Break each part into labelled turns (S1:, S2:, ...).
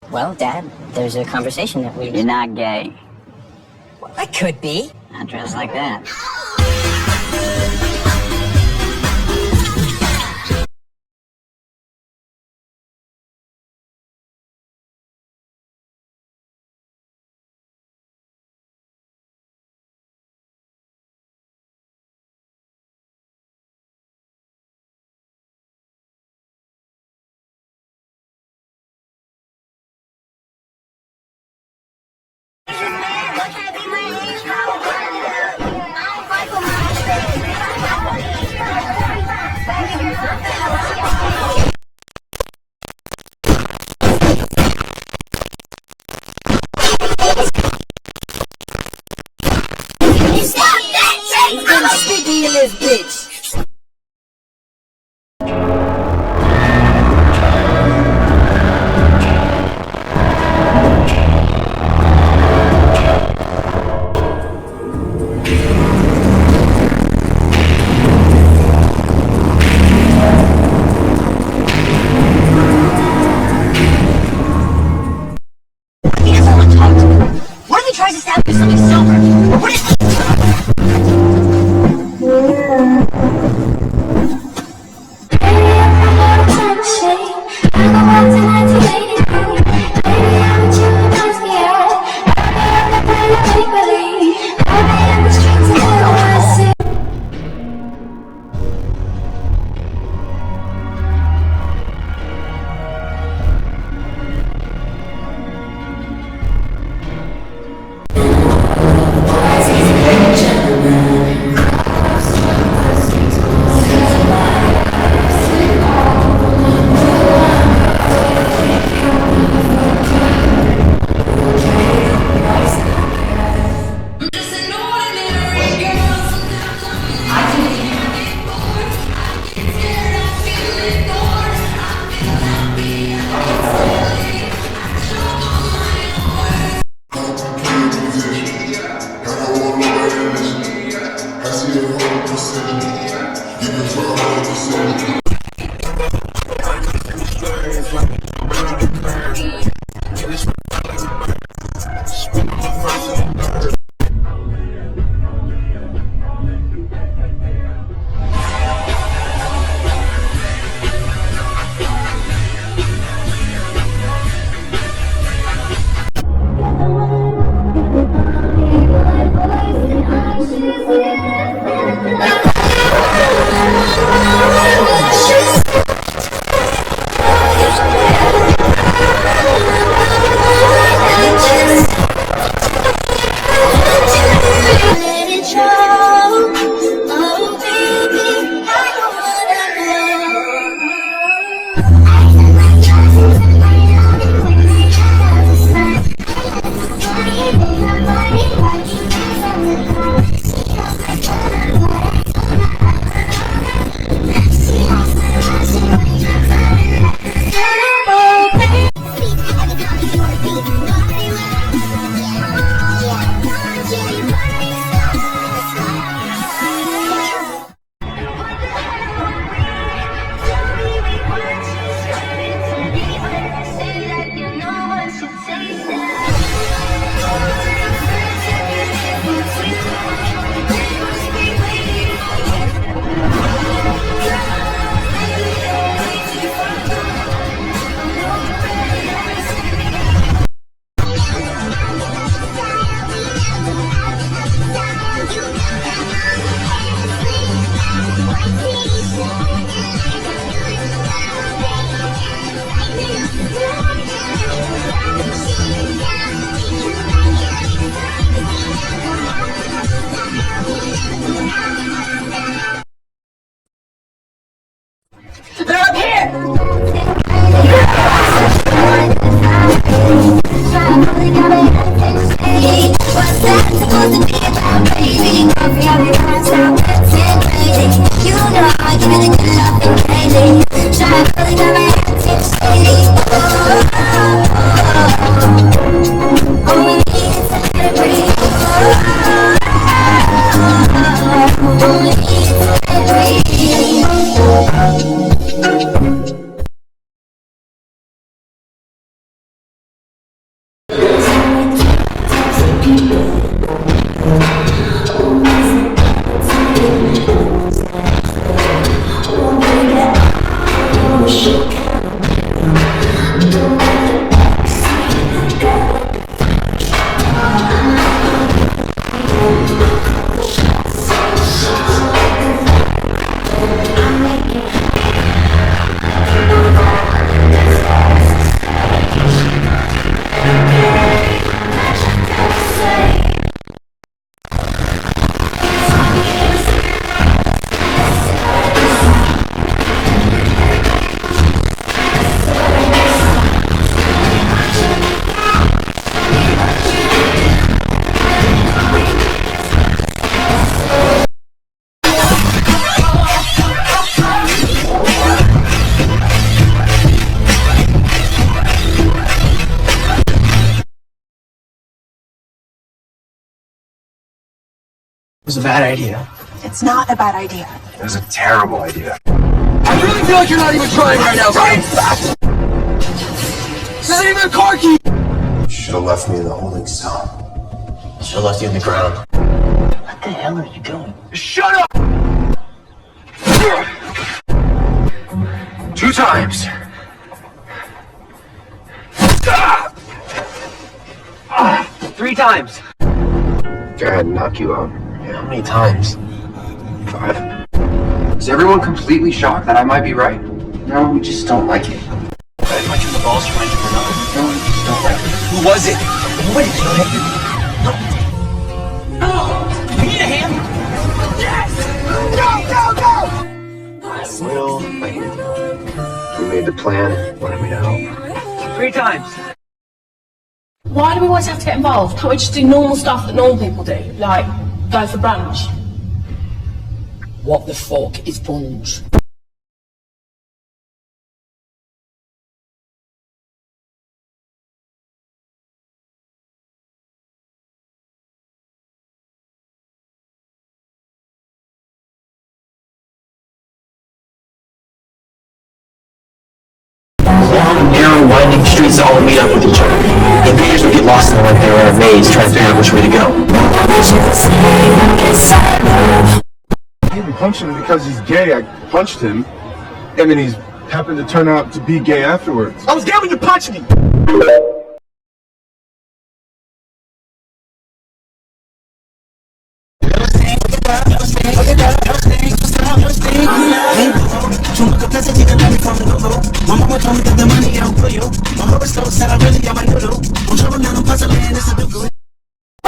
S1: Well, Dad, there's a conversation that we...
S2: You're not gay.
S1: Well, I could be.
S2: Not dressed like that.
S1: Stop that shit! I'm sticky in this bitch! What if he tries to stab me with something silver? What if... They're up here!
S3: What's that supposed to be about, baby? Coffee, I'll be running, stop dancing crazy. You know I give you the good love and crazy. Try to really got my acting shady. All we need is a little breeze. All we need is a little breeze.
S4: was a bad idea.
S5: It's not a bad idea.
S6: It was a terrible idea.
S4: I really feel like you're not even trying right now, right? This isn't even a car key!
S6: You should have left me in the holding cell.
S4: Should have left you in the ground.
S2: What the hell are you doing?
S4: Shut up!
S6: 2 times.
S4: Ah! 3 times.
S6: Guy had to knock you out.
S4: How many times?
S6: 5. Is everyone completely shocked that I might be right? No, we just don't like it.
S4: I punch you in the balls for mentioning or not.
S6: No, we just don't like it.
S4: Who was it? Nobody killed him. No. You need a hand? Yes! Go!
S6: Will, I hear you. We made the plan. Wanted me to help.
S4: 3 times.
S7: Why do we always have to get involved? Can't we just do normal stuff that normal people do? Like, go for brunch?
S1: What the fuck is brunch?
S4: Long, narrow, winding streets that all meet up with each other. Invaders would get lost in them like they were in a maze trying to figure out which way to go.
S8: I didn't punch him because he's gay. I punched him, and then he's happened to turn out to be gay afterwards.
S4: I was there when you punched me!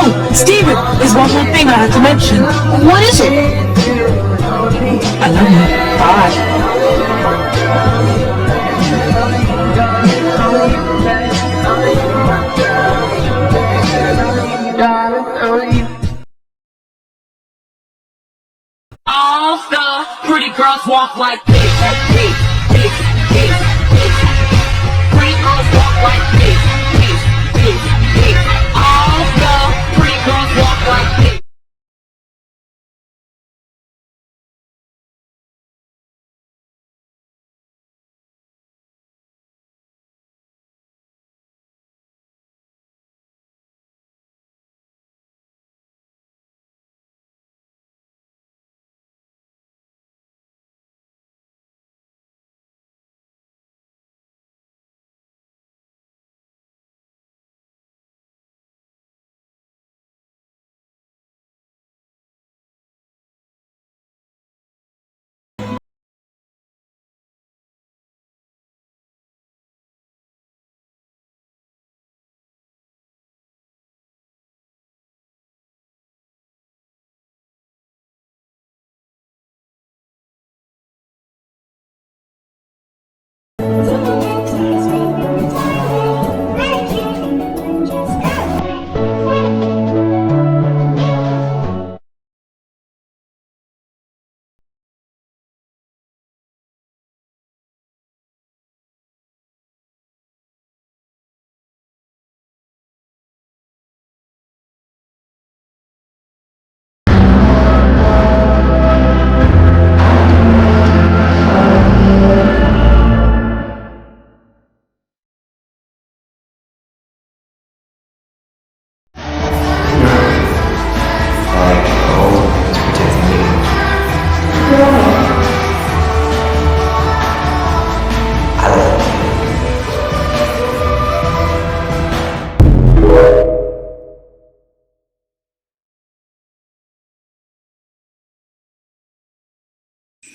S7: Oh, Steven, there's one more thing I had to mention. What is it? I love you. Bye. All the pretty girls walk like this. Pretty girls walk like this. All the pretty girls walk like this.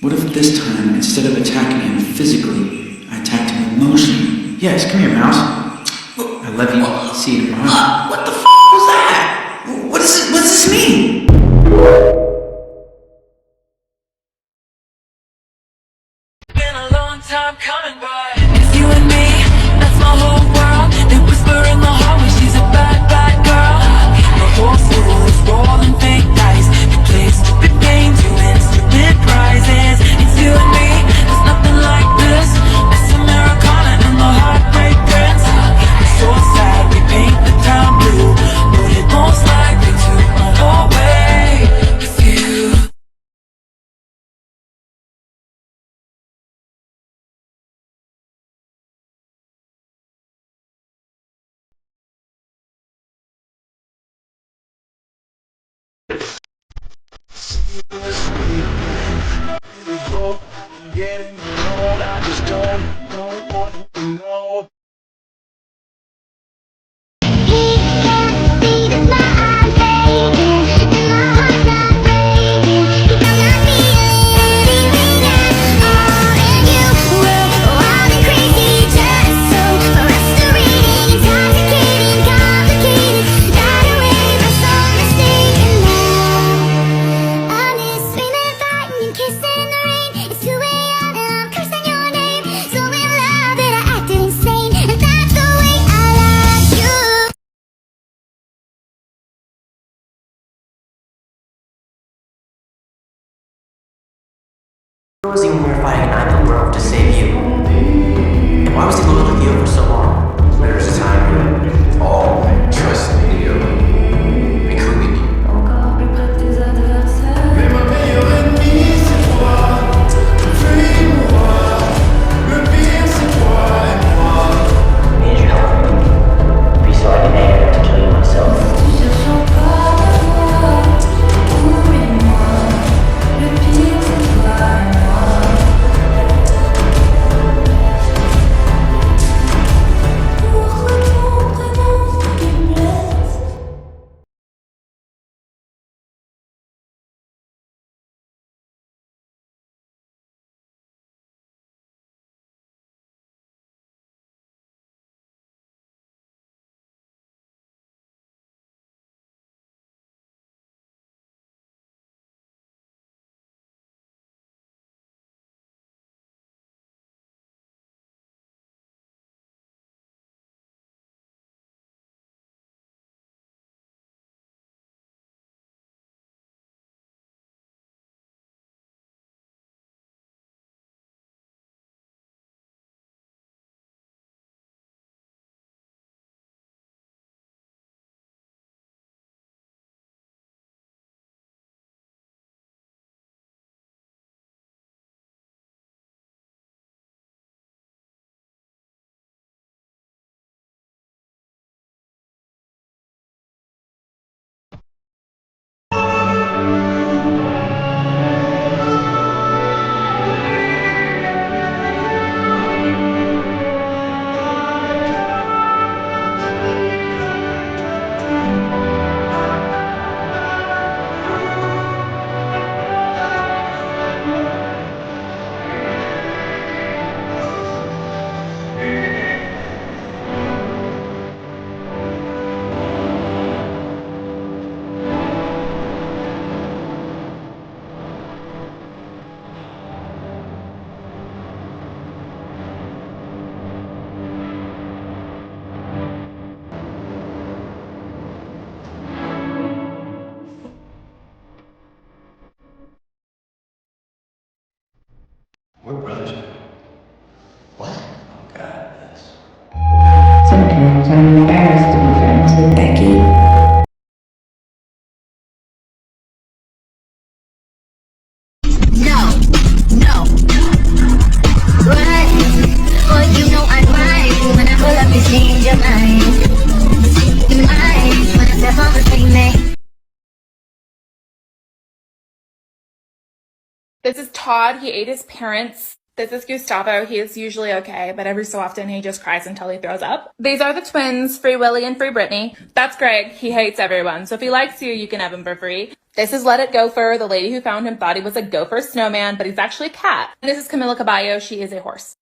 S9: What if this time, instead of attacking him physically, I attacked him emotionally? Yes, come here, mouse. I love you. See you tomorrow. What the f*** was that? What does this mean?
S7: Been a long time coming, but it's you and me, that's my whole world. They whisper in the hallway, she's a bad, bad girl. The whole school is rolling fake dice. You play stupid games, you win stupid prizes. It's you and me, there's nothing like this. It's Americana and the Heartbreak Prince. It's so sad, we paint the town blue.
S8: Getting old, I just don't want to know.
S5: Why was he when we were fighting at Night Grove to save you? And why was he loyal to Theo for so long?
S6: There's time to all trust Theo, including you.
S5: I need your help. Be so I can hang out to kill you myself.
S6: We're brothers. What? Oh God, this.
S10: Sometimes I'm embarrassed to be friends with Becky.
S3: No. Right. Oh, you know I'm right. When I pull up, you change your mind. You mind when I step on the scene, man.
S11: This is Todd. He ate his parents. This is Gustavo. He is usually okay, but every so often he just cries until he throws up. These are the twins, Free Willy and Free Britney. That's Greg. He hates everyone, so if he likes you, you can have him for free. This is Let It Gopher. The lady who found him thought he was a gopher snowman, but he's actually a cat. And this is Camila Caballo. She is a horse.